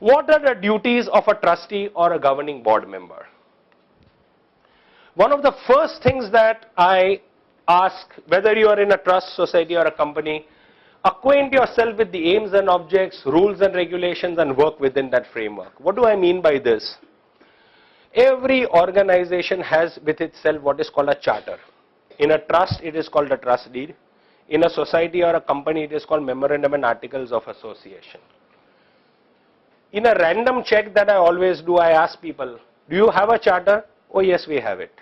What are the duties of a trustee or a governing board member? One of the first things that I ask, whether you are in a trust, society or a company, acquaint yourself with the aims and objects, rules and regulations, and work within that framework. What do I mean by this? Every organization has with itself what is called a charter. In a trust, it is called a trust deed. In a society or a company, it is called memorandum and articles of association. In a random check that I always do, I ask people, do you have a charter? Oh yes, we have it.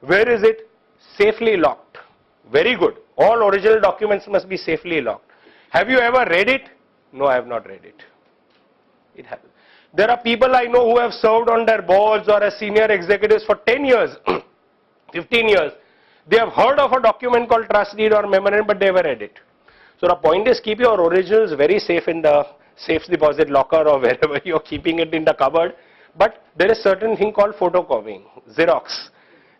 Where is it? Safely locked. Very good. All original documents must be safely locked. Have you ever read it? No, I have not read it. It happens. There are people I know who have served on their boards or as senior executives for 10 years, 15 years. They have heard of a document called trust deed or memorandum, but they never read it. So the point is, keep your originals very safe in the safe deposit locker or wherever you're keeping it in the cupboard. But there is certain thing called photocopying, Xerox.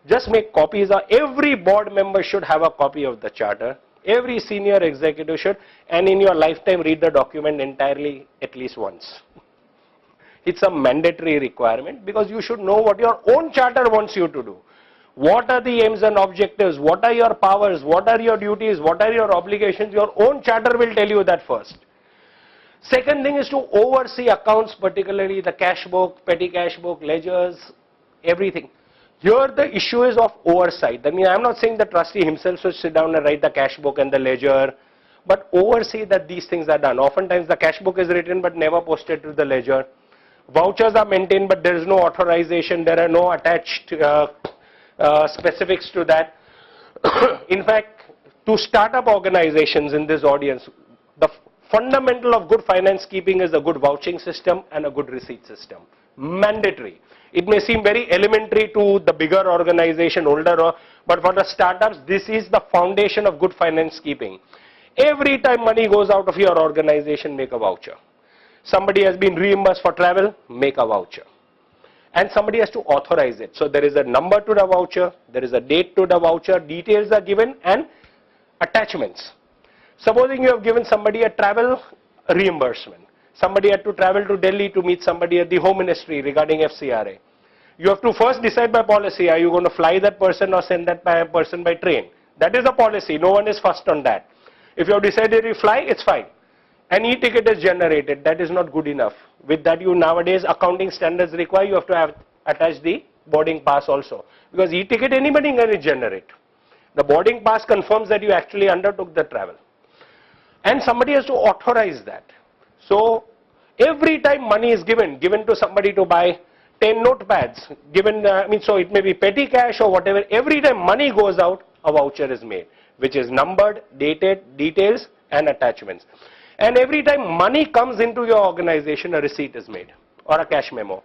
Just make copies. Every board member should have a copy of the charter. Every senior executive should, and in your lifetime read the document entirely at least once. It's a mandatory requirement because you should know what your own charter wants you to do. What are the aims and objectives? What are your powers? What are your duties? What are your obligations? Your own charter will tell you that first. Second thing is to oversee accounts, particularly the cash book, petty cash book, ledgers, everything. Here the issue is of oversight. I mean, I'm not saying the trustee himself should sit down and write the cash book and the ledger, but oversee that these things are done. Oftentimes the cash book is written but never posted to the ledger. Vouchers are maintained but there is no authorization, there are no attached specifics to that. In fact, to start up organizations in this audience, the fundamental of good finance keeping is a good vouching system and a good receipt system. Mandatory. It may seem very elementary to the bigger organization, older, but for the startups, this is the foundation of good finance keeping. Every time money goes out of your organization, make a voucher. Somebody has been reimbursed for travel, make a voucher. And somebody has to authorize it. So there is a number to the voucher, there is a date to the voucher, details are given and attachments. Supposing you have given somebody a travel reimbursement. Somebody had to travel to Delhi to meet somebody at the Home Ministry regarding FCRA. You have to first decide by policy, are you going to fly that person or send that person by train? That is a policy, no one is first on that. If you have decided to fly, it's fine. An e-ticket is generated, that is not good enough. With that, you nowadays accounting standards require you have to have attach the boarding pass also. Because e-ticket anybody can generate. The boarding pass confirms that you actually undertook the travel. And somebody has to authorize that. So every time money is given to somebody to buy 10 notepads, so it may be petty cash or whatever, every time money goes out, a voucher is made, which is numbered, dated, details and attachments. And every time money comes into your organization, a receipt is made or a cash memo.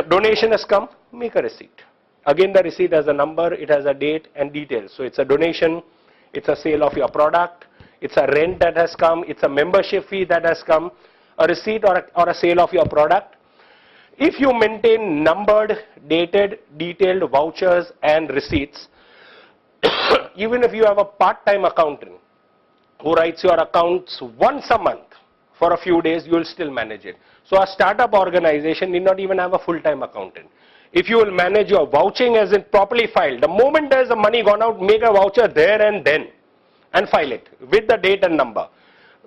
Donation has come, make a receipt. Again, the receipt has a number, it has a date and details. So it's a donation, it's a sale of your product, it's a rent that has come, it's a membership fee that has come, a receipt or a sale of your product. If you maintain numbered, dated, detailed vouchers and receipts, even if you have a part-time accountant who writes your accounts once a month for a few days, you will still manage it. So a startup organization need not even have a full-time accountant. If you will manage your vouching as in properly filed, the moment there is the money gone out, make a voucher there and then and file it with the date and number.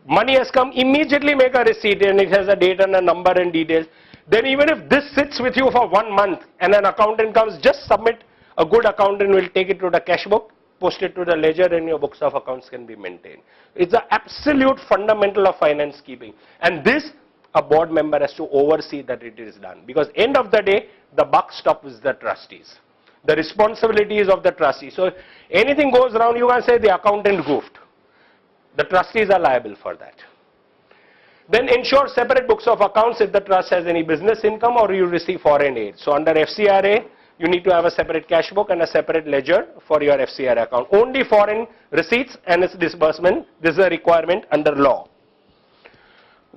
Money has come, immediately make a receipt and it has a date and a number and details. Then even if this sits with you for 1 month and an accountant comes, just submit. A good accountant will take it to the cash book, post it to the ledger and your books of accounts can be maintained. It's the absolute fundamental of finance keeping. And this, a board member has to oversee that it is done. Because end of the day, the buck stops with the trustees. The responsibility is of the trustee. So if anything goes wrong, you can say the accountant goofed. The trustees are liable for that. Then ensure separate books of accounts if the trust has any business income or you receive foreign aid. So under FCRA, you need to have a separate cash book and a separate ledger for your FCRA account. Only foreign receipts and its disbursement, this is a requirement under law.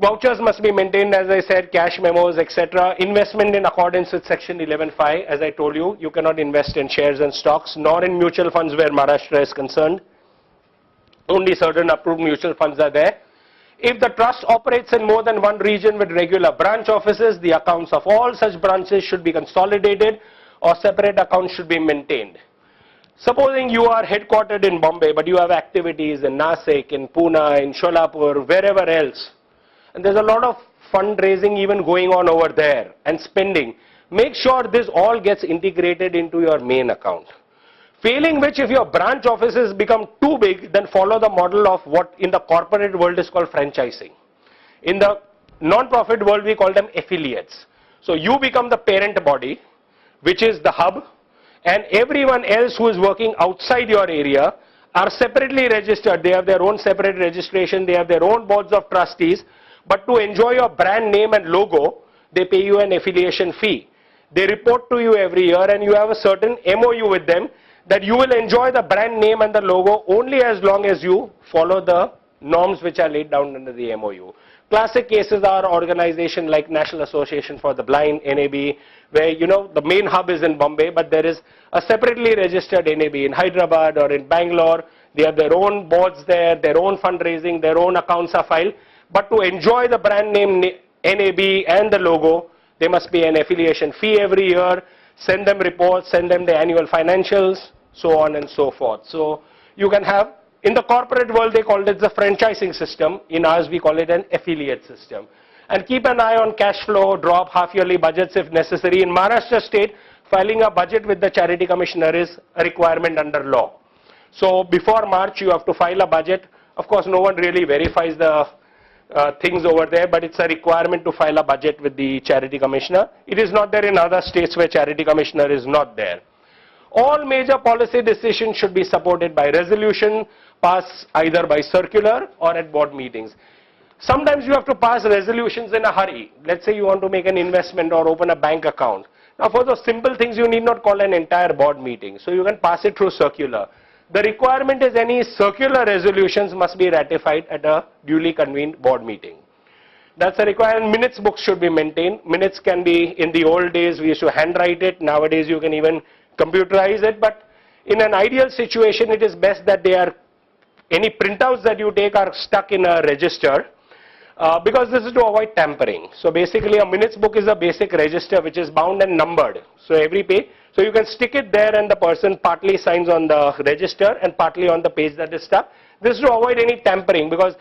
Vouchers must be maintained, as I said, cash memos, etc. Investment in accordance with section 11(5). As I told you, you cannot invest in shares and stocks, nor in mutual funds where Maharashtra is concerned. Only certain approved mutual funds are there. If the trust operates in more than one region with regular branch offices, the accounts of all such branches should be consolidated or separate accounts should be maintained. Supposing you are headquartered in Bombay, but you have activities in Nasik, in Pune, in Sholapur, wherever else, and there's a lot of fundraising even going on over there and spending, make sure this all gets integrated into your main account. Failing which, if your branch offices become too big, then follow the model of what in the corporate world is called franchising. In the non-profit world, we call them affiliates. So you become the parent body, which is the hub, and everyone else who is working outside your area are separately registered. They have their own separate registration, they have their own boards of trustees, but to enjoy your brand name and logo, they pay you an affiliation fee. They report to you every year and you have a certain MOU with them that you will enjoy the brand name and the logo only as long as you follow the norms which are laid down under the MOU. Classic cases are organizations like National Association for the Blind, NAB, where the main hub is in Bombay, but there is a separately registered NAB in Hyderabad or in Bangalore. They have their own boards there, their own fundraising, their own accounts are filed. But to enjoy the brand name NAB and the logo, there must be an affiliation fee every year, send them reports, send them the annual financials, so on and so forth. So you can have, in the corporate world they call it the franchising system, in ours we call it an affiliate system. And keep an eye on cash flow, drop half-yearly budgets if necessary. In Maharashtra state, filing a budget with the charity commissioner is a requirement under law. So before March you have to file a budget. Of course no one really verifies the things over there, but it's a requirement to file a budget with the charity commissioner. It is not there in other states where charity commissioner is not there. All major policy decisions should be supported by resolution, passed either by circular or at board meetings. Sometimes you have to pass resolutions in a hurry. Let's say you want to make an investment or open a bank account. Now for those simple things you need not call an entire board meeting. So you can pass it through circular. The requirement is any circular resolutions must be ratified at a duly convened board meeting. That's a requirement. Minutes books should be maintained. Minutes can be, in the old days we used to handwrite it. Nowadays you can even computerize it. But in an ideal situation it is best that any printouts that you take are stuck in a register. Because this is to avoid tampering. So basically a minutes book is a basic register which is bound and numbered. So every page, so you can stick it there and the person partly signs on the register and partly on the page that is stuck. This is to avoid any tampering because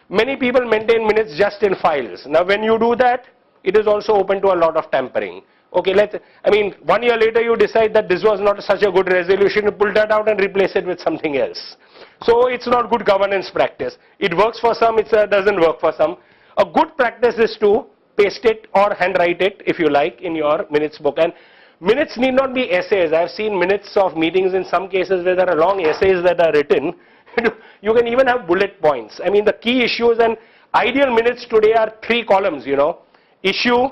many people maintain minutes just in files. Now when you do that, it is also open to a lot of tampering. Okay, 1 year later you decide that this was not such a good resolution, you pull that out and replace it with something else. So it's not good governance practice. It works for some, it doesn't work for some. A good practice is to paste it or handwrite it, if you like, in your minutes book. And minutes need not be essays. I've seen minutes of meetings in some cases where there are long essays that are written. You can even have bullet points. I mean, the key issues and ideal minutes today are 3 columns, Issue,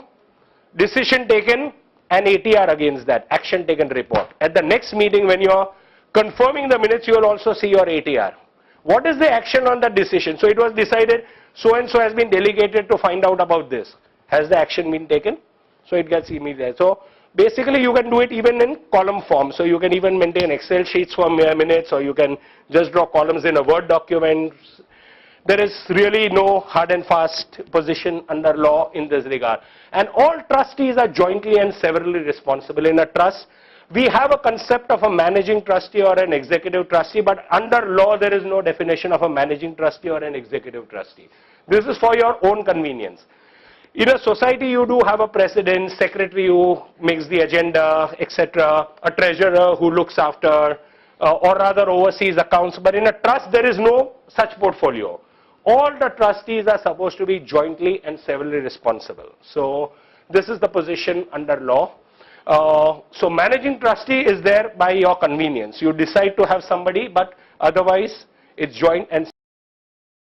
decision taken, and ATR against that, action taken report. At the next meeting when you're confirming the minutes, you will also see your ATR. What is the action on that decision? So it was decided so and so has been delegated to find out about this. Has the action been taken? So it gets immediate. So basically you can do it even in column form. So you can even maintain Excel sheets for minutes, or you can just draw columns in a Word document. There is really no hard and fast position under law in this regard. And all trustees are jointly and severally responsible. In a trust, we have a concept of a managing trustee or an executive trustee, but under law there is no definition of a managing trustee or an executive trustee. This is for your own convenience. In a society you do have a president, secretary who makes the agenda, etc., a treasurer who looks after or rather oversees accounts, but in a trust there is no such portfolio. All the trustees are supposed to be jointly and severally responsible. So this is the position under law. So managing trustee is there by your convenience. You decide to have somebody, but otherwise it's joint and